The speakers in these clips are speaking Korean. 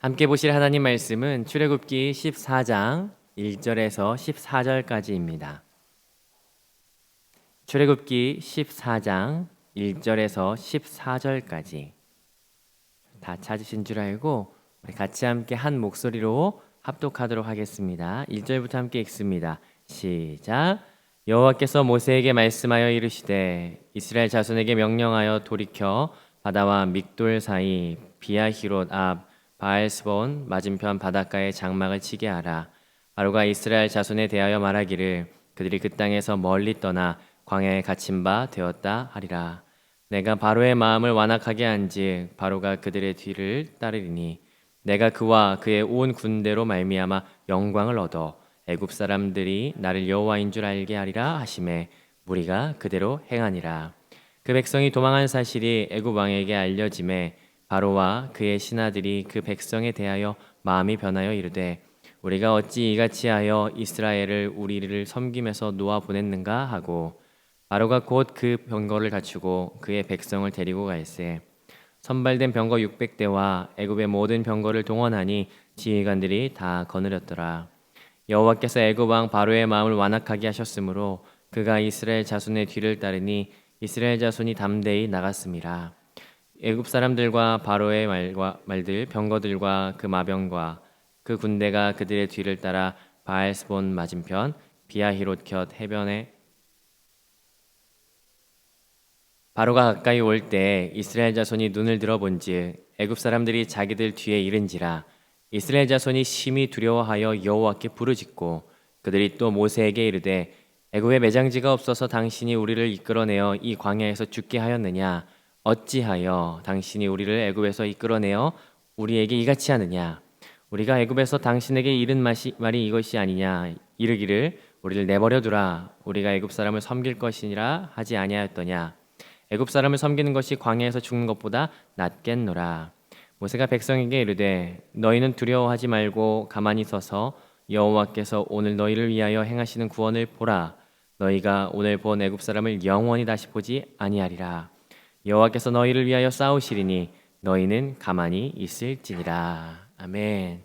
함께 보실 하나님 말씀은 출애굽기 14장 1절에서 14절까지입니다. 출애굽기 14장 1절에서 14절까지 다 찾으신 줄 알고 우리 같이 함께 한 목소리로 합독하도록 하겠습니다. 1절부터 함께 읽습니다. 시작. 여호와께서 모세에게 말씀하여 이르시되 이스라엘 자손에게 명령하여 돌이켜 바다와 믹돌 사이 비아히롯 앞 바알스본 맞은편 바닷가에 장막을 치게 하라. 바로가 이스라엘 자손에 대하여 말하기를 그들이 그 땅에서 멀리 떠나 광야에 갇힌 바 되었다 하리라. 내가 바로의 마음을 완악하게 한즉 바로가 그들의 뒤를 따르리니 내가 그와 그의 온 군대로 말미암아 영광을 얻어 애굽 사람들이 나를 여호와인 줄 알게 하리라 하시매 무리가 그대로 행하니라. 그 백성이 도망한 사실이 애굽 왕에게 알려짐에 바로와 그의 신하들이 그 백성에 대하여 마음이 변하여 이르되 우리가 어찌 이같이 하여 이스라엘을 우리를 섬김에서 놓아 보냈는가 하고 바로가 곧 그 병거를 갖추고 그의 백성을 데리고 갈새 선발된 병거 600대와 애굽의 모든 병거를 동원하니 지휘관들이 다 거느렸더라. 여호와께서 애굽 왕 바로의 마음을 완악하게 하셨으므로 그가 이스라엘 자손의 뒤를 따르니 이스라엘 자손이 담대히 나갔음이라. 애굽 사람들과 바로의 말들 병거들과 그 마병과 그 군대가 그들의 뒤를 따라 바알스본 맞은편 비아히롯 곁 해변에 바로가 가까이 올 때 이스라엘 자손이 눈을 들어본즉 애굽 사람들이 자기들 뒤에 이른지라. 이스라엘 자손이 심히 두려워하여 여호와께 부르짖고 그들이 또 모세에게 이르되 애굽에 매장지가 없어서 당신이 우리를 이끌어내어 이 광야에서 죽게 하였느냐? 어찌하여 당신이 우리를 애굽에서 이끌어내어 우리에게 이같이 하느냐? 우리가 애굽에서 당신에게 이른 말이 이것이 아니냐? 이르기를 우리를 내버려 두라. 우리가 애굽 사람을 섬길 것이니라 하지 아니하였더냐? 애굽 사람을 섬기는 것이 광야에서 죽는 것보다 낫겠노라. 모세가 백성에게 이르되 너희는 두려워하지 말고 가만히 서서 여호와께서 오늘 너희를 위하여 행하시는 구원을 보라. 너희가 오늘 본 애굽 사람을 영원히 다시 보지 아니하리라. 여호와께서 너희를 위하여 싸우시리니 너희는 가만히 있을지니라. 아멘.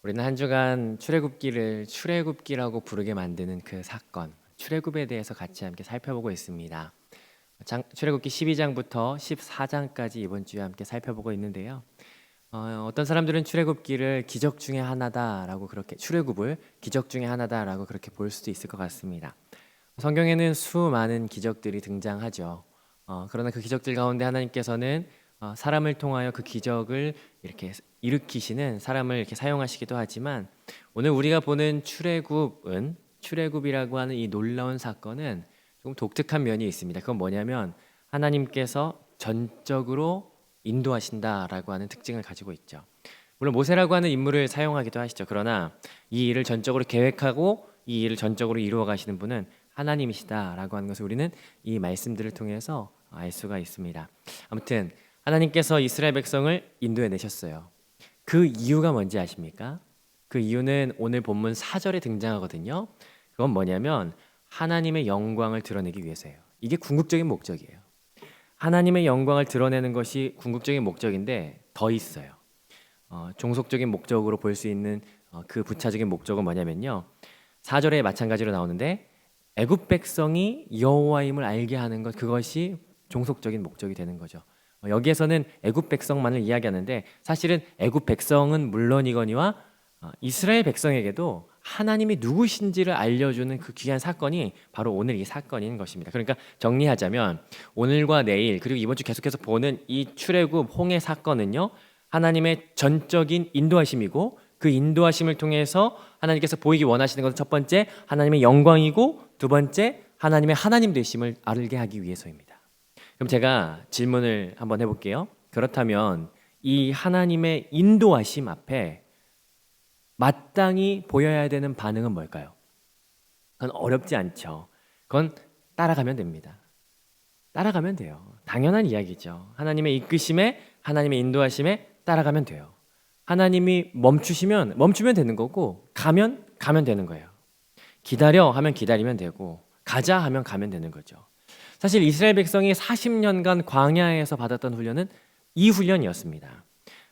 우리는 한 주간 출애굽기를 출애굽기라고 부르게 만드는 그 사건, 출애굽에 대해서 같이 함께 살펴보고 있습니다. 출애굽기 12장부터 14장까지 이번 주에 함께 살펴보고 있는데요. 어떤 사람들은 출애굽기를 기적 중에 하나다라고 그렇게 출애굽을 기적 중에 하나다라고 그렇게 볼 수도 있을 것 같습니다. 성경에는 수많은 기적들이 등장하죠. 그러나 그 기적들 가운데 하나님께서는 사람을 통하여 그 기적을 이렇게 일으키시는 사람을 이렇게 사용하시기도 하지만 오늘 우리가 보는 출애굽이라고 하는 이 놀라운 사건은 조금 독특한 면이 있습니다. 그건 뭐냐면 하나님께서 전적으로 인도하신다라고 하는 특징을 가지고 있죠. 물론 모세라고 하는 인물을 사용하기도 하시죠. 그러나 이 일을 전적으로 계획하고 이 일을 전적으로 이루어 가시는 분은 하나님이시다라고 하는 것을 우리는 이 말씀들을 통해서 알 수가 있습니다. 아무튼 하나님께서 이스라엘 백성을 인도해 내셨어요. 그 이유가 뭔지 아십니까? 그 이유는 오늘 본문 4절에 등장하거든요. 그건 뭐냐면 하나님의 영광을 드러내기 위해서예요. 이게 궁극적인 목적이에요. 하나님의 영광을 드러내는 것이 궁극적인 목적인데 더 있어요. 종속적인 목적으로 볼 수 있는 그 부차적인 목적은 뭐냐면요. 4절에 마찬가지로 나오는데 애굽 백성이 여호와임을 알게 하는 것, 그것이 종속적인 목적이 되는 거죠. 여기에서는 애굽 백성만을 이야기하는데 사실은 애굽 백성은 물론이거니와 이스라엘 백성에게도 하나님이 누구신지를 알려주는 그 귀한 사건이 바로 오늘 이 사건인 것입니다. 그러니까 정리하자면 오늘과 내일 그리고 이번 주 계속해서 보는 이 출애굽 홍해 사건은요, 하나님의 전적인 인도하심이고 그 인도하심을 통해서 하나님께서 보이기 원하시는 것은 첫 번째 하나님의 영광이고 두 번째 하나님의 하나님 되심을 알게 하기 위해서입니다. 그럼 제가 질문을 한번 해볼게요. 그렇다면 이 하나님의 인도하심 앞에 마땅히 보여야 되는 반응은 뭘까요? 그건 어렵지 않죠. 그건 따라가면 됩니다. 따라가면 돼요. 당연한 이야기죠. 하나님의 이끄심에, 하나님의 인도하심에 따라가면 돼요. 하나님이 멈추면 되는 거고 가면 되는 거예요. 기다려 하면 기다리면 되고 가자 하면 가면 되는 거죠. 사실 이스라엘 백성이 40년간 광야에서 받았던 훈련은 이 훈련이었습니다.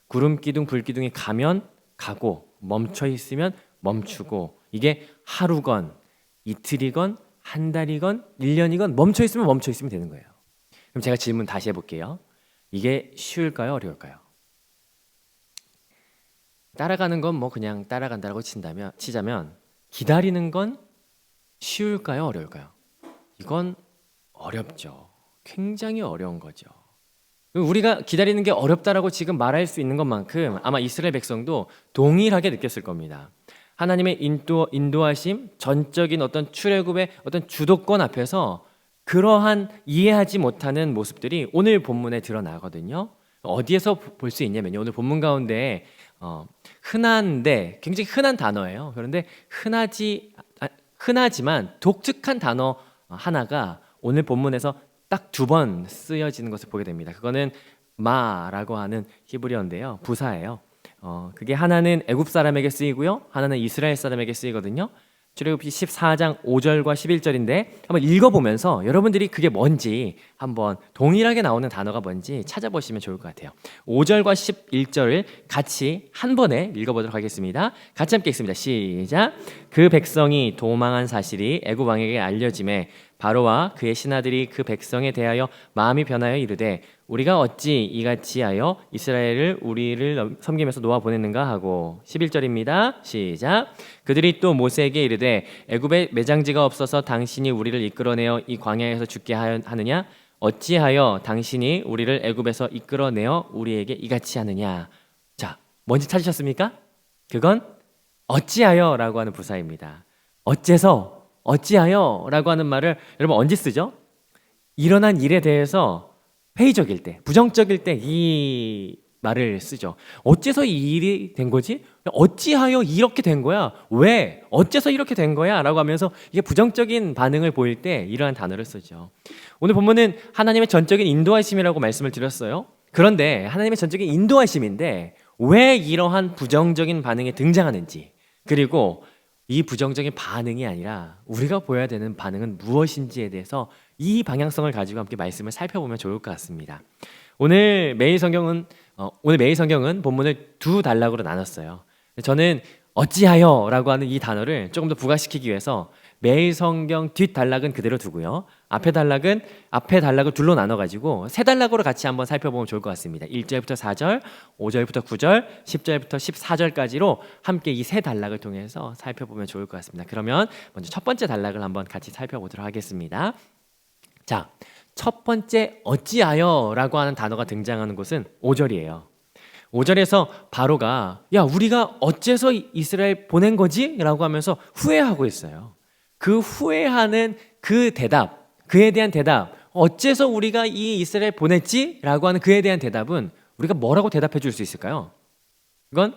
구름 기둥, 불 기둥이 가면 가고 멈춰 있으면 멈추고 이게 하루건 이틀이건 한 달이건 1년이건 멈춰 있으면 되는 거예요. 그럼 제가 질문 다시 해볼게요. 이게 쉬울까요? 어려울까요? 따라가는 건 뭐 그냥 따라간다고 치자면 기다리는 건 쉬울까요? 어려울까요? 이건 어렵죠. 굉장히 어려운 거죠. 우리가 기다리는 게 어렵다라고 지금 말할 수 있는 것만큼 아마 이스라엘 백성도 동일하게 느꼈을 겁니다. 하나님의 인도하심, 전적인 어떤 출애굽의 어떤 주도권 앞에서 그러한 이해하지 못하는 모습들이 오늘 본문에 드러나거든요. 어디에서 볼 수 있냐면요. 오늘 본문 가운데 흔한데 굉장히 흔한 단어예요. 그런데 흔하지만 독특한 단어 하나가 오늘 본문에서 딱 2번 쓰여지는 것을 보게 됩니다. 그거는 마라고 하는 히브리어인데요. 부사예요. 그게 하나는 애굽 사람에게 쓰이고요. 하나는 이스라엘 사람에게 쓰이거든요. 출애굽기 14장 5절과 11절인데 한번 읽어보면서 여러분들이 그게 뭔지 한번 동일하게 나오는 단어가 뭔지 찾아보시면 좋을 것 같아요. 5절과 11절을 같이 한 번에 읽어보도록 하겠습니다. 같이 함께 읽습니다. 시작. 그 백성이 도망한 사실이 애굽 왕에게 알려짐에 바로와 그의 신하들이 그 백성에 대하여 마음이 변하여 이르되 우리가 어찌 이같이 하여 이스라엘을 우리를 섬기면서 놓아 보냈는가 하고 11절입니다. 시작. 그들이 또 모세에게 이르되 애굽에 매장지가 없어서 당신이 우리를 이끌어내어 이 광야에서 죽게 하느냐 어찌하여 당신이 우리를 애굽에서 이끌어내어 우리에게 이같이 하느냐. 자, 뭔지 찾으셨습니까? 그건 어찌하여라고 하는 부사입니다. 어찌하여라고 하는 말을 여러분 언제 쓰죠? 일어난 일에 대해서 회의적일 때, 부정적일 때 이 말을 쓰죠. 어째서 이 일이 된 거지? 어찌하여 이렇게 된 거야? 왜? 어째서 이렇게 된 거야? 라고 하면서 이게 부정적인 반응을 보일 때 이러한 단어를 쓰죠. 오늘 본문은 하나님의 전적인 인도하심이라고 말씀을 드렸어요. 그런데 하나님의 전적인 인도하심인데 왜 이러한 부정적인 반응이 등장하는지, 그리고 이 부정적인 반응이 아니라 우리가 보여야 되는 반응은 무엇인지에 대해서 이 방향성을 가지고 함께 말씀을 살펴보면 좋을 것 같습니다. 오늘 매일 성경은 본문을 2단락으로 나눴어요. 저는 어찌하여라고 하는 이 단어를 조금 더 부각시키기 위해서 매일 성경 뒷단락은 그대로 두고요. 앞에 단락을 둘로 나눠가지고 3단락으로 같이 한번 살펴보면 좋을 것 같습니다. 1절부터 4절, 5절부터 9절, 10절부터 14절까지로 함께 이 3단락을 통해서 살펴보면 좋을 것 같습니다. 그러면 먼저 첫 번째 단락을 한번 같이 살펴보도록 하겠습니다. 자, 첫 번째 어찌하여라고 하는 단어가 등장하는 곳은 5절이에요. 5절에서 바로가 야 우리가 어째서 이스라엘 보낸 거지? 라고 하면서 후회하고 있어요. 그 후회하는 그 대답, 그에 대한 대답, 어째서 우리가 이 이스라엘 보냈지? 라고 하는 그에 대한 대답은 우리가 뭐라고 대답해 줄 수 있을까요? 그건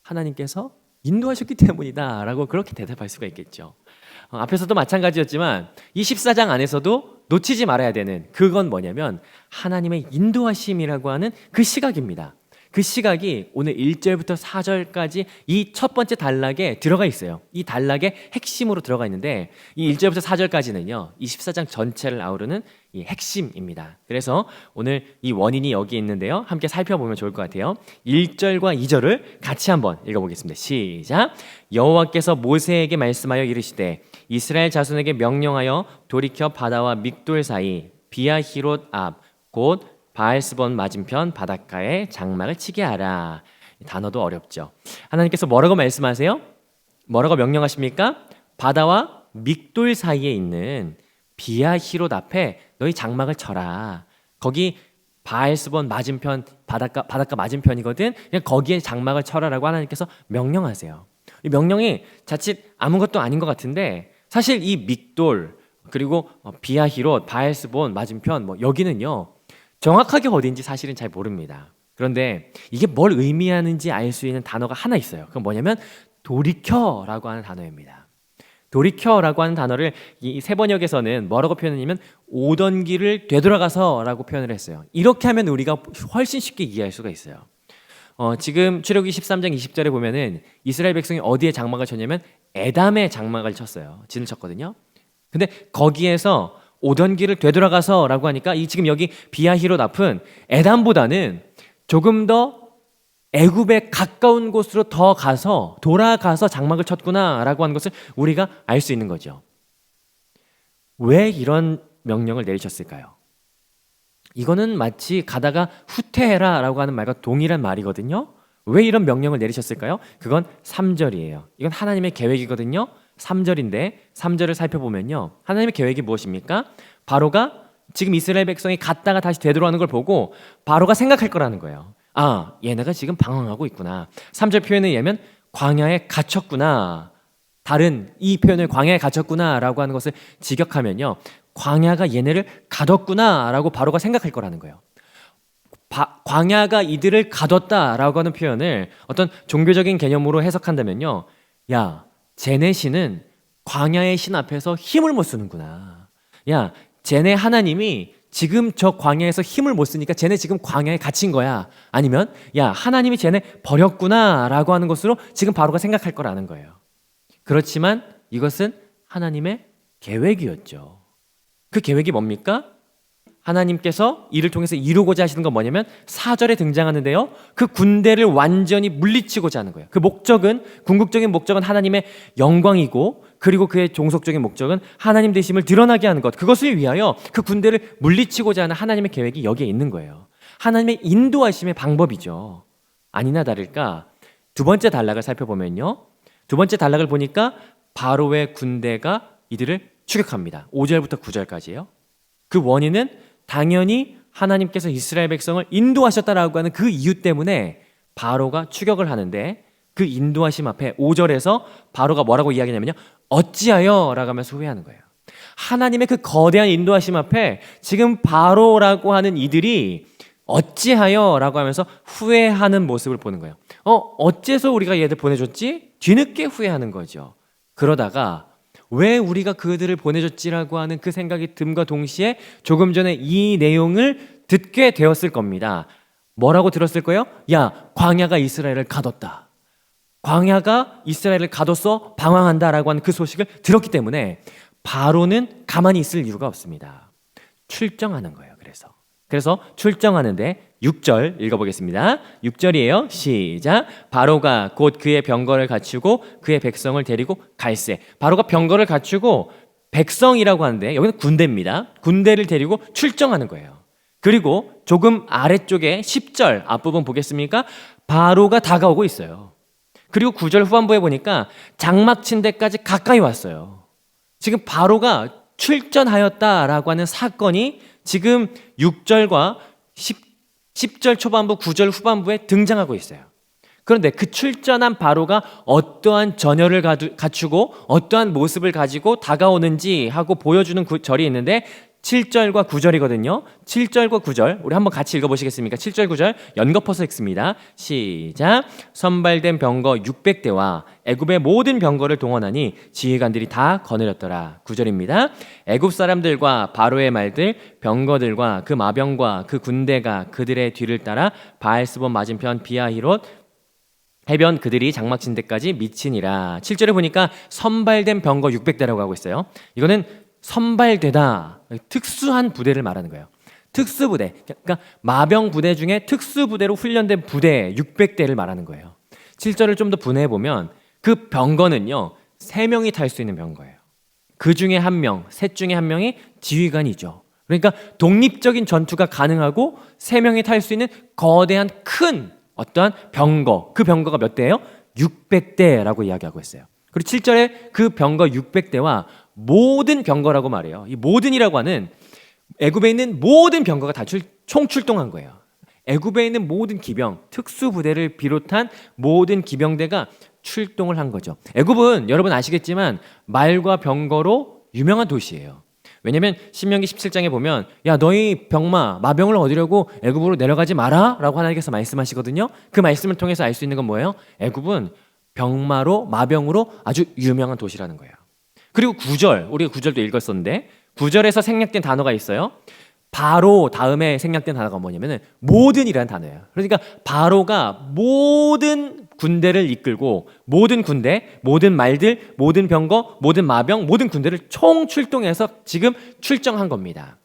하나님께서 인도하셨기 때문이다 라고 그렇게 대답할 수가 있겠죠. 앞에서도 마찬가지였지만 이 14장 안에서도 놓치지 말아야 되는 그건 뭐냐면 하나님의 인도하심이라고 하는 그 시각입니다. 그 시각이 오늘 1절부터 4절까지 이 첫 번째 단락에 들어가 있어요. 이 단락의 핵심으로 들어가 있는데 이 1절부터 4절까지는요. 이 14장 전체를 아우르는 이 핵심입니다. 그래서 오늘 이 원인이 여기 있는데요. 함께 살펴보면 좋을 것 같아요. 1절과 2절을 같이 한번 읽어보겠습니다. 시작. 여호와께서 모세에게 말씀하여 이르시되 이스라엘 자손에게 명령하여 돌이켜 바다와 믹돌 사이 비아히롯 앞 곧 바알스본 맞은편 바닷가에 장막을 치게 하라. 단어도 어렵죠. 하나님께서 뭐라고 말씀하세요? 뭐라고 명령하십니까? 바다와 믹돌 사이에 있는 비아히롯 앞에 너희 장막을 쳐라. 거기 바알스본 맞은편 바닷가 맞은편이거든. 그냥 거기에 장막을 쳐라라고 하나님께서 명령하세요. 이 명령이 자칫 아무것도 아닌 것 같은데 사실 이 믹돌 그리고 비아히롯 바알스본 맞은편 여기는요. 정확하게 어딘지 사실은 잘 모릅니다. 그런데 이게 뭘 의미하는지 알 수 있는 단어가 하나 있어요. 그건 뭐냐면 돌이켜라고 하는 단어입니다. 돌이켜라고 하는 단어를 이 세번역에서는 뭐라고 표현했냐면 오던 길을 되돌아가서라고 표현을 했어요. 이렇게 하면 우리가 훨씬 쉽게 이해할 수가 있어요. 지금 출애굽기 13장 20절에 보면은 이스라엘 백성이 어디에 장막을 쳤냐면 에담에 장막을 쳤어요. 진을 쳤거든요. 근데 거기에서 오던 길을 되돌아가서라고 하니까 지금 여기 비아히롯 앞은 에담보다는 조금 더 애굽에 가까운 곳으로 더 가서 돌아가서 장막을 쳤구나라고 하는 것을 우리가 알 수 있는 거죠. 왜 이런 명령을 내리셨을까요? 이거는 마치 가다가 후퇴해라라고 하는 말과 동일한 말이거든요. 왜 이런 명령을 내리셨을까요? 그건 3절이에요. 이건 하나님의 계획이거든요. 3절인데 3절을 살펴보면요. 하나님의 계획이 무엇입니까? 바로가 지금 이스라엘 백성이 갔다가 다시 되돌아오는 걸 보고 바로가 생각할 거라는 거예요. 아, 얘네가 지금 방황하고 있구나. 3절 표현에 의하면 광야에 갇혔구나. 다른 이 표현을 광야에 갇혔구나라고 하는 것을 직역하면요. 광야가 얘네를 가뒀구나라고 바로가 생각할 거라는 거예요. 광야가 이들을 가뒀다라고 하는 표현을 어떤 종교적인 개념으로 해석한다면요. 야, 쟤네 신은 광야의 신 앞에서 힘을 못 쓰는구나. 야, 쟤네 하나님이 지금 저 광야에서 힘을 못 쓰니까 쟤네 지금 광야에 갇힌 거야. 아니면 야, 하나님이 쟤네 버렸구나라고 하는 것으로 지금 바로가 생각할 거라는 거예요. 그렇지만 이것은 하나님의 계획이었죠. 그 계획이 뭡니까? 하나님께서 이를 통해서 이루고자 하시는 건 뭐냐면 4절에 등장하는데요. 그 군대를 완전히 물리치고자 하는 거예요. 그 목적은, 궁극적인 목적은 하나님의 영광이고, 그리고 그의 종속적인 목적은 하나님 되심을 드러나게 하는 것. 그것을 위하여 그 군대를 물리치고자 하는 하나님의 계획이 여기에 있는 거예요. 하나님의 인도하심의 방법이죠. 아니나 다를까 두 번째 단락을 살펴보면요. 두 번째 단락을 보니까 바로의 군대가 이들을 추격합니다. 5절부터 9절까지예요. 그 원인은 당연히 하나님께서 이스라엘 백성을 인도하셨다라고 하는 그 이유 때문에 바로가 추격을 하는데, 그 인도하심 앞에 5절에서 바로가 뭐라고 이야기하냐면요. 어찌하여 라고 하면서 후회하는 거예요. 하나님의 그 거대한 인도하심 앞에 지금 바로라고 하는 이들이 어찌하여 라고 하면서 후회하는 모습을 보는 거예요. 어째서 우리가 얘들 보내줬지? 뒤늦게 후회하는 거죠. 그러다가 왜 우리가 그들을 보내줬지라고 하는 그 생각이 듦과 동시에 조금 전에 이 내용을 듣게 되었을 겁니다. 뭐라고 들었을 거예요? 야, 광야가 이스라엘을 가뒀다. 광야가 이스라엘을 가뒀어 방황한다라고 하는 그 소식을 들었기 때문에 바로는 가만히 있을 이유가 없습니다. 출정하는 거예요. 그래서 출정하는데 6절 읽어보겠습니다. 6절이에요. 시작. 바로가 곧 그의 병거를 갖추고 그의 백성을 데리고 갈새. 바로가 병거를 갖추고 백성이라고 하는데 여기는 군대입니다. 군대를 데리고 출정하는 거예요. 그리고 조금 아래쪽에 10절 앞부분 보겠습니까? 바로가 다가오고 있어요. 그리고 9절 후반부에 보니까 장막 친 데까지 가까이 왔어요. 지금 바로가 출전하였다라고 하는 사건이 지금 6절과 10절 초반부, 9절 후반부에 등장하고 있어요. 그런데 그 출전한 바로가 어떠한 전열을 갖추고 어떠한 모습을 가지고 다가오는지 하고 보여주는 절이 있는데 7절과 9절이거든요. 7절과 9절 우리 한번 같이 읽어보시겠습니까? 7절 9절 연거퍼서 읽습니다. 시작. 선발된 병거 600대와 애굽의 모든 병거를 동원하니 지휘관들이 다 거느렸더라. 9절입니다. 애굽 사람들과 바로의 말들 병거들과 그 마병과 그 군대가 그들의 뒤를 따라 바알스본 맞은편 비아히롯 해변 그들이 장막 친 데까지 미치니라. 7절에 보니까 선발된 병거 600대라고 하고 있어요. 이거는 선발되다, 특수한 부대를 말하는 거예요. 특수부대, 그러니까 마병 부대 중에 특수부대로 훈련된 부대 600대를 말하는 거예요. 7절을 좀 더 분해해보면 그 병거는요 3명이 탈 수 있는 병거예요. 그 중에 한 명, 셋 중에 한 명이 지휘관이죠. 그러니까 독립적인 전투가 가능하고 3명이 탈 수 있는 거대한 큰 어떠한 병거, 그 병거가 몇 대예요? 600대라고 이야기하고 있어요. 그리고 7절에 그 병거 600대와 모든 병거라고 말해요. 이 모든이라고 하는 애굽에 있는 모든 병거가 다 총출동한 거예요. 애굽에 있는 모든 기병, 특수부대를 비롯한 모든 기병대가 출동을 한 거죠. 애굽은 여러분 아시겠지만 말과 병거로 유명한 도시예요. 왜냐하면 신명기 17장에 보면 야 너희 병마, 마병을 얻으려고 애굽으로 내려가지 마라 라고 하나님께서 말씀하시거든요. 그 말씀을 통해서 알 수 있는 건 뭐예요? 애굽은 병마로, 마병으로 아주 유명한 도시라는 거예요. 그리고 9절, 우리가 9절도 읽었었는데 9절에서 생략된 단어가 있어요. 바로 다음에 생략된 단어가 뭐냐면 모든이라는 단어예요. 그러니까 바로가 모든 군대를 이끌고 모든 군대, 모든 말들, 모든 병거, 모든 마병, 모든 군대를 총출동해서 지금 출정한 겁니다.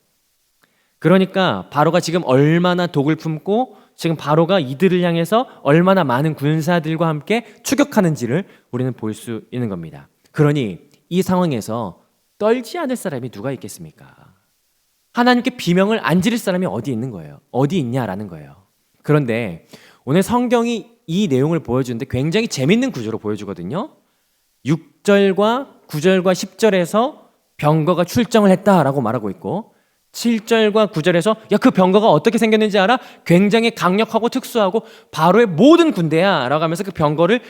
그러니까 바로가 지금 얼마나 독을 품고 지금 바로가 이들을 향해서 얼마나 많은 군사들과 함께 추격하는지를 우리는 볼 수 있는 겁니다. 그러니 이 상황에서 떨지 않을 사람이 누가 있겠습니까? 하나님께 비명을 안 지를 사람이 어디 있는 거예요? 어디 있냐라는 거예요. 그런데 오늘 성경이 이 내용을 보여주는데 굉장히 재밌는 구조로 보여주거든요. 6절과 9절과 10절에서 병거가 출정을 했다라고 말하고 있고 7절과 9절에서 야, 그 병거가 어떻게 생겼는지 알아? 굉장히 강력하고 특수하고 바로의 모든 군대야 라고 하면서 그 병거를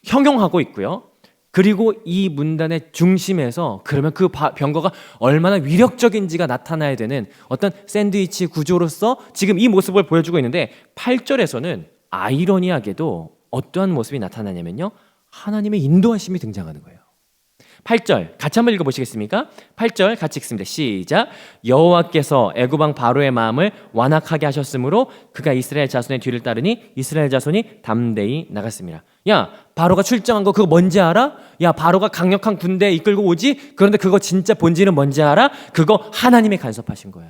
형용하고 있고요. 그리고 이 문단의 중심에서 그러면 그 병거가 얼마나 위력적인지가 나타나야 되는 어떤 샌드위치 구조로서 지금 이 모습을 보여주고 있는데 8절에서는 아이러니하게도 어떠한 모습이 나타나냐면요. 하나님의 인도하심이 등장하는 거예요. 8절 같이 한번 읽어보시겠습니까? 8절 같이 읽습니다. 시작. 여호와께서 애굽 왕 바로의 마음을 완악하게 하셨으므로 그가 이스라엘 자손의 뒤를 따르니 이스라엘 자손이 담대히 나갔습니다. 야, 바로가 출정한 거 그거 뭔지 알아? 야, 바로가 강력한 군대 이끌고 오지? 그런데 그거 진짜 본질은 뭔지 알아? 그거 하나님이 간섭하신 거야.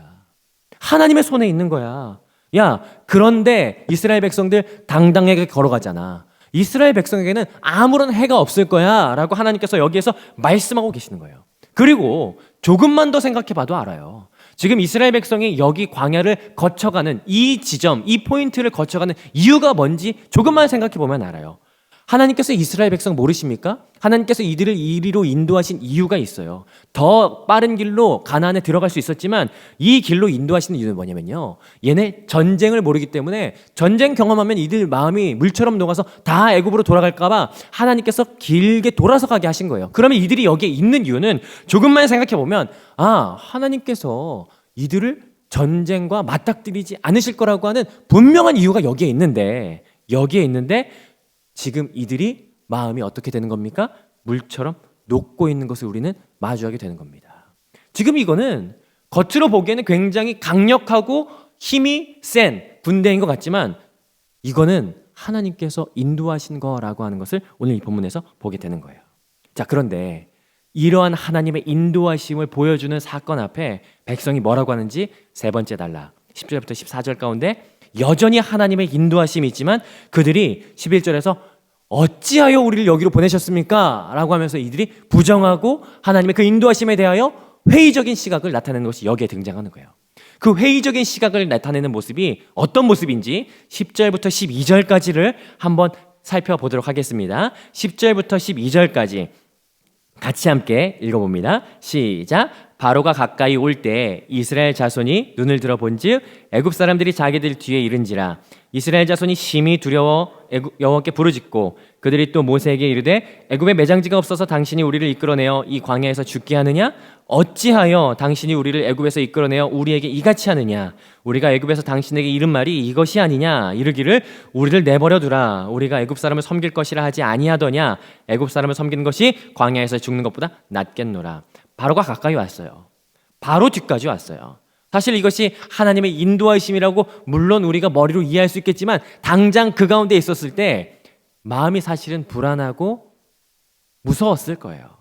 하나님의 손에 있는 거야. 야, 그런데 이스라엘 백성들 당당하게 걸어가잖아. 이스라엘 백성에게는 아무런 해가 없을 거야 라고 하나님께서 여기에서 말씀하고 계시는 거예요. 그리고 조금만 더 생각해 봐도 알아요. 지금 이스라엘 백성이 여기 광야를 거쳐가는 이 지점, 이 포인트를 거쳐가는 이유가 뭔지 조금만 생각해 보면 알아요. 하나님께서 이스라엘 백성 모르십니까? 하나님께서 이들을 이리로 인도하신 이유가 있어요. 더 빠른 길로 가나안에 들어갈 수 있었지만 이 길로 인도하시는 이유는 뭐냐면요. 얘네 전쟁을 모르기 때문에 전쟁 경험하면 이들 마음이 물처럼 녹아서 다 애굽으로 돌아갈까 봐 하나님께서 길게 돌아서 가게 하신 거예요. 그러면 이들이 여기에 있는 이유는 조금만 생각해 보면 하나님께서 이들을 전쟁과 맞닥뜨리지 않으실 거라고 하는 분명한 이유가 여기에 있는데 지금 이들이 마음이 어떻게 되는 겁니까? 물처럼 녹고 있는 것을 우리는 마주하게 되는 겁니다. 지금 이거는 겉으로 보기에는 굉장히 강력하고 힘이 센 군대인 것 같지만 이거는 하나님께서 인도하신 거라고 하는 것을 오늘 이 본문에서 보게 되는 거예요. 자, 그런데 이러한 하나님의 인도하심을 보여주는 사건 앞에 백성이 뭐라고 하는지 세 번째 단락 10절부터 14절 가운데 여전히 하나님의 인도하심이 있지만 그들이 11절에서 어찌하여 우리를 여기로 보내셨습니까? 라고 하면서 이들이 부정하고 하나님의 그 인도하심에 대하여 회의적인 시각을 나타내는 것이 여기에 등장하는 거예요. 그 회의적인 시각을 나타내는 모습이 어떤 모습인지 10절부터 12절까지를 한번 살펴보도록 하겠습니다. 10절부터 12절까지 같이 함께 읽어봅니다. 시작. 바로가 가까이 올 때 이스라엘 자손이 눈을 들어 본즉 애굽 사람들이 자기들 뒤에 이른지라 이스라엘 자손이 심히 두려워 여호와께 부르짖고 그들이 또 모세에게 이르되 애굽에 매장지가 없어서 당신이 우리를 이끌어내어 이 광야에서 죽게 하느냐? 어찌하여 당신이 우리를 애굽에서 이끌어내어 우리에게 이같이 하느냐? 우리가 애굽에서 당신에게 이른 말이 이것이 아니냐? 이르기를 우리를 내버려 두라. 우리가 애굽 사람을 섬길 것이라 하지 아니하더냐? 애굽 사람을 섬기는 것이 광야에서 죽는 것보다 낫겠노라. 바로가 가까이 왔어요. 바로 뒤까지 왔어요. 사실 이것이 하나님의 인도하심이라고 물론 우리가 머리로 이해할 수 있겠지만 당장 그 가운데 있었을 때 마음이 사실은 불안하고 무서웠을 거예요.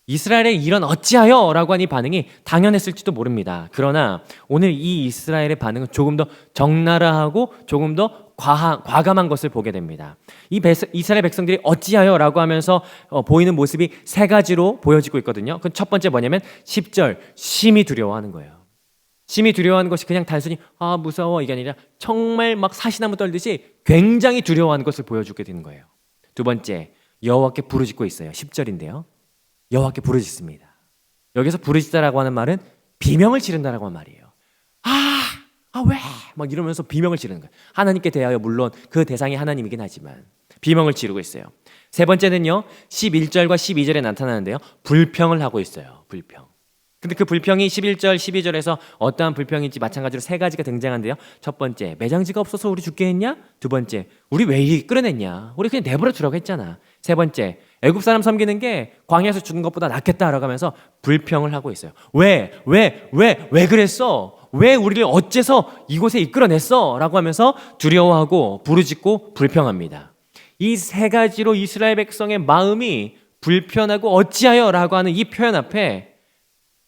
이스라엘의 이런 어찌하여 라고 하는 이 반응이 당연했을지도 모릅니다. 그러나 오늘 이 이스라엘의 반응은 조금 더 적나라하고 조금 더 과감한 것을 보게 됩니다. 이 이스라엘 백성들이 어찌하여 라고 하면서 보이는 모습이 세 가지로 보여지고 있거든요. 그 첫 번째 뭐냐면 10절 심히 두려워하는 거예요. 심히 두려워하는 것이 그냥 단순히 무서워 이게 아니라 정말 막 사시나무 떨듯이 굉장히 두려워하는 것을 보여주게 되는 거예요. 두 번째 여호와께 부르짖고 있어요. 10절인데요. 여호와께 부르짖습니다. 여기서 부르짖다라고 하는 말은 비명을 지른다라고 하는 말이에요. 왜? 막 이러면서 비명을 지르는 거예요. 하나님께 대하여 물론 그 대상이 하나님이긴 하지만 비명을 지르고 있어요. 세 번째는요. 11절과 12절에 나타나는데요. 불평을 하고 있어요. 불평. 근데 그 불평이 11절, 12절에서 어떠한 불평인지 마찬가지로 세 가지가 등장하는데요. 첫 번째, 매장지가 없어서 우리 죽게 했냐? 두 번째, 우리 왜 끌어냈냐? 우리 그냥 내버려 두라고 했잖아. 세 번째, 애굽 사람 섬기는 게 광야에서 죽는 것보다 낫겠다라고 하면서 불평을 하고 있어요. 왜 그랬어? 왜 우리를 어째서 이곳에 이끌어냈어? 라고 하면서 두려워하고 부르짖고 불평합니다. 이 세 가지로 이스라엘 백성의 마음이 불편하고 어찌하여 라고 하는 이 표현 앞에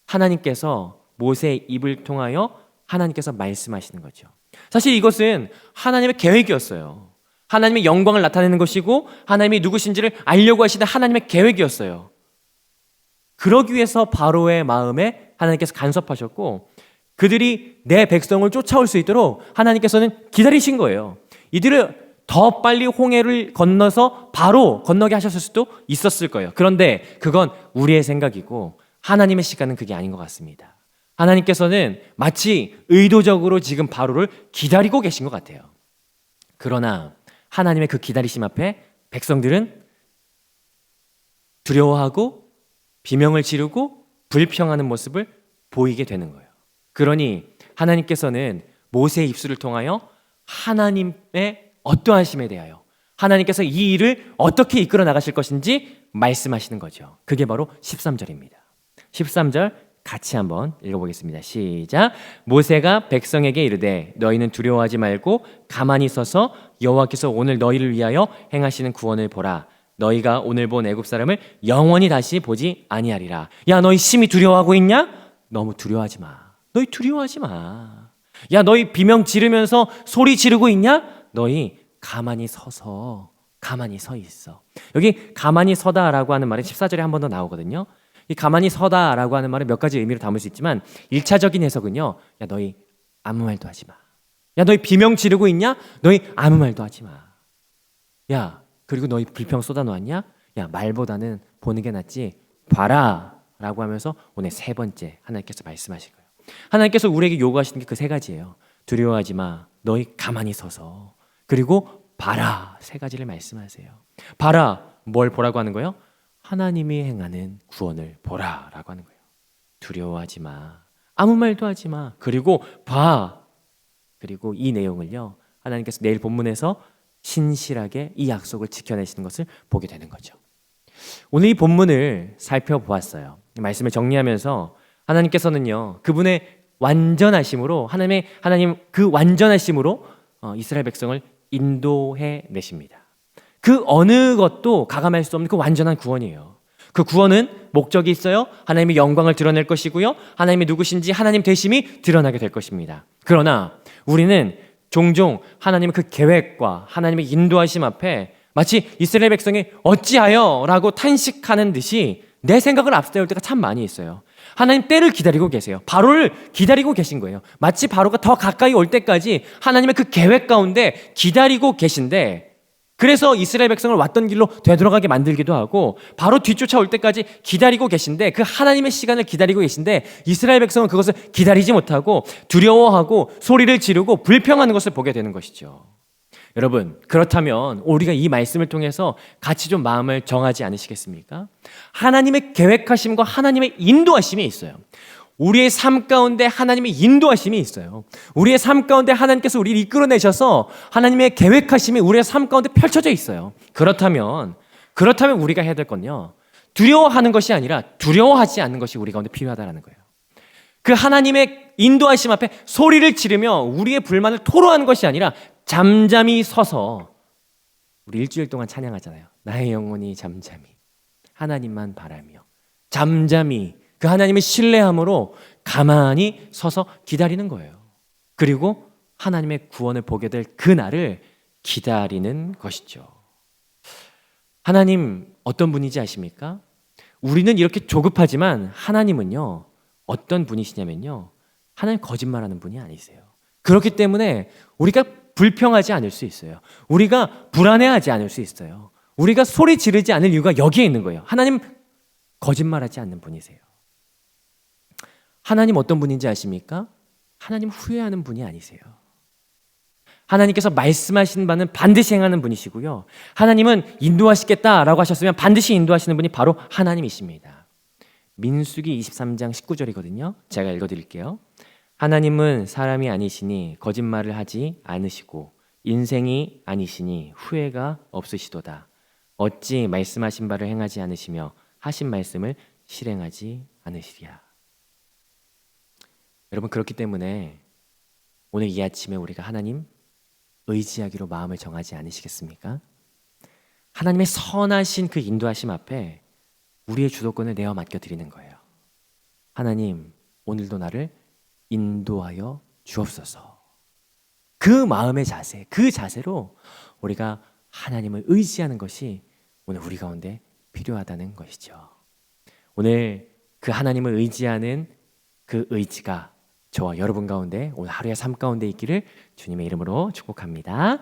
하나님께서 모세의 입을 통하여 하나님께서 말씀하시는 거죠. 사실 이것은 하나님의 계획이었어요. 하나님의 영광을 나타내는 것이고 하나님이 누구신지를 알려고 하시는 하나님의 계획이었어요. 그러기 위해서 바로의 마음에 하나님께서 간섭하셨고 그들이 내 백성을 쫓아올 수 있도록 하나님께서는 기다리신 거예요. 이들을 더 빨리 홍해를 건너서 바로 건너게 하셨을 수도 있었을 거예요. 그런데 그건 우리의 생각이고 하나님의 시간은 그게 아닌 것 같습니다. 하나님께서는 마치 의도적으로 지금 바로를 기다리고 계신 것 같아요. 그러나 하나님의 그 기다리심 앞에 백성들은 두려워하고 비명을 지르고 불평하는 모습을 보이게 되는 거예요. 그러니 하나님께서는 모세의 입술을 통하여 하나님의 어떠하심에 대하여 하나님께서 이 일을 어떻게 이끌어 나가실 것인지 말씀하시는 거죠. 그게 바로 13절입니다. 13절 같이 한번 읽어보겠습니다. 시작. 모세가 백성에게 이르되 너희는 두려워하지 말고 가만히 서서 여호와께서 오늘 너희를 위하여 행하시는 구원을 보라. 너희가 오늘 본 애굽 사람을 영원히 다시 보지 아니하리라. 야, 너희 심히 두려워하고 있냐? 너무 두려워하지 마. 너희 두려워하지 마. 야, 너희 비명 지르면서 소리 지르고 있냐? 너희 가만히 서서 가만히 서 있어. 여기 가만히 서다라고 하는 말은 14절에 한 번 더 나오거든요. 이 가만히 서다라고 하는 말은 몇 가지 의미로 담을 수 있지만 1차적인 해석은요. 야, 너희 아무 말도 하지 마. 야, 너희 비명 지르고 있냐? 너희 아무 말도 하지 마. 야, 그리고 너희 불평 쏟아놓았냐? 야, 말보다는 보는 게 낫지. 봐라 라고 하면서 오늘 세 번째 하나님께서 말씀하신 거예요. 하나님께서 우리에게 요구하시는 게 그 세 가지예요. 두려워하지 마. 너희 가만히 서서. 그리고 봐라. 세 가지를 말씀하세요. 봐라. 뭘 보라고 하는 거예요? 하나님이 행하는 구원을 보라라고 하는 거예요. 두려워하지 마. 아무 말도 하지 마. 그리고 봐. 그리고 이 내용을요. 하나님께서 내일 본문에서 신실하게 이 약속을 지켜내시는 것을 보게 되는 거죠. 오늘 이 본문을 살펴보았어요. 말씀을 정리하면서 하나님께서는요. 그분의 완전하심으로 하나님 그 완전하심으로 이스라엘 백성을 인도해 내십니다. 그 어느 것도 가감할 수 없는 그 완전한 구원이에요. 그 구원은 목적이 있어요. 하나님의 영광을 드러낼 것이고요. 하나님이 누구신지 하나님 되심이 드러나게 될 것입니다. 그러나 우리는 종종 하나님의 그 계획과 하나님의 인도하심 앞에 마치 이스라엘 백성이 어찌하여 라고 탄식하는 듯이 내 생각을 앞세울 때가 참 많이 있어요. 하나님 때를 기다리고 계세요. 바로를 기다리고 계신 거예요. 마치 바로가 더 가까이 올 때까지 하나님의 그 계획 가운데 기다리고 계신데 그래서 이스라엘 백성을 왔던 길로 되돌아가게 만들기도 하고 바로 뒤쫓아올 때까지 기다리고 계신데 그 하나님의 시간을 기다리고 계신데 이스라엘 백성은 그것을 기다리지 못하고 두려워하고 소리를 지르고 불평하는 것을 보게 되는 것이죠. 여러분, 그렇다면 우리가 이 말씀을 통해서 같이 좀 마음을 정하지 않으시겠습니까? 하나님의 계획하심과 하나님의 인도하심이 있어요. 우리의 삶 가운데 하나님의 인도하심이 있어요. 우리의 삶 가운데 하나님께서 우리를 이끌어내셔서 하나님의 계획하심이 우리의 삶 가운데 펼쳐져 있어요. 그렇다면 우리가 해야 될 건요. 두려워하는 것이 아니라 두려워하지 않는 것이 우리 가운데 필요하다는 거예요. 그 하나님의 인도하심 앞에 소리를 지르며 우리의 불만을 토로하는 것이 아니라 잠잠히 서서 우리 일주일 동안 찬양하잖아요. 나의 영혼이 잠잠히 하나님만 바라며 잠잠히 그 하나님의 신뢰함으로 가만히 서서 기다리는 거예요. 그리고 하나님의 구원을 보게 될 그날을 기다리는 것이죠. 하나님 어떤 분인지 아십니까? 우리는 이렇게 조급하지만 하나님은요. 어떤 분이시냐면요. 하나님 거짓말하는 분이 아니세요. 그렇기 때문에 우리가 불평하지 않을 수 있어요. 우리가 불안해하지 않을 수 있어요. 우리가 소리 지르지 않을 이유가 여기에 있는 거예요. 하나님 거짓말하지 않는 분이세요. 하나님 어떤 분인지 아십니까? 하나님 후회하는 분이 아니세요. 하나님께서 말씀하신 바는 반드시 행하는 분이시고요. 하나님은 인도하시겠다라고 하셨으면 반드시 인도하시는 분이 바로 하나님이십니다. 민수기 23장 19절이거든요. 제가 읽어드릴게요. 하나님은 사람이 아니시니 거짓말을 하지 않으시고 인생이 아니시니 후회가 없으시도다. 어찌 말씀하신 바를 행하지 않으시며 하신 말씀을 실행하지 않으시랴. 여러분, 그렇기 때문에 오늘 이 아침에 우리가 하나님 의지하기로 마음을 정하지 않으시겠습니까? 하나님의 선하신 그 인도하심 앞에 우리의 주도권을 내어 맡겨드리는 거예요. 하나님, 오늘도 나를 인도하여 주옵소서. 그 마음의 자세, 그 자세로 우리가 하나님을 의지하는 것이 오늘 우리 가운데 필요하다는 것이죠. 오늘 그 하나님을 의지하는 그 의지가 저와 여러분 가운데 오늘 하루의 삶 가운데 있기를 주님의 이름으로 축복합니다.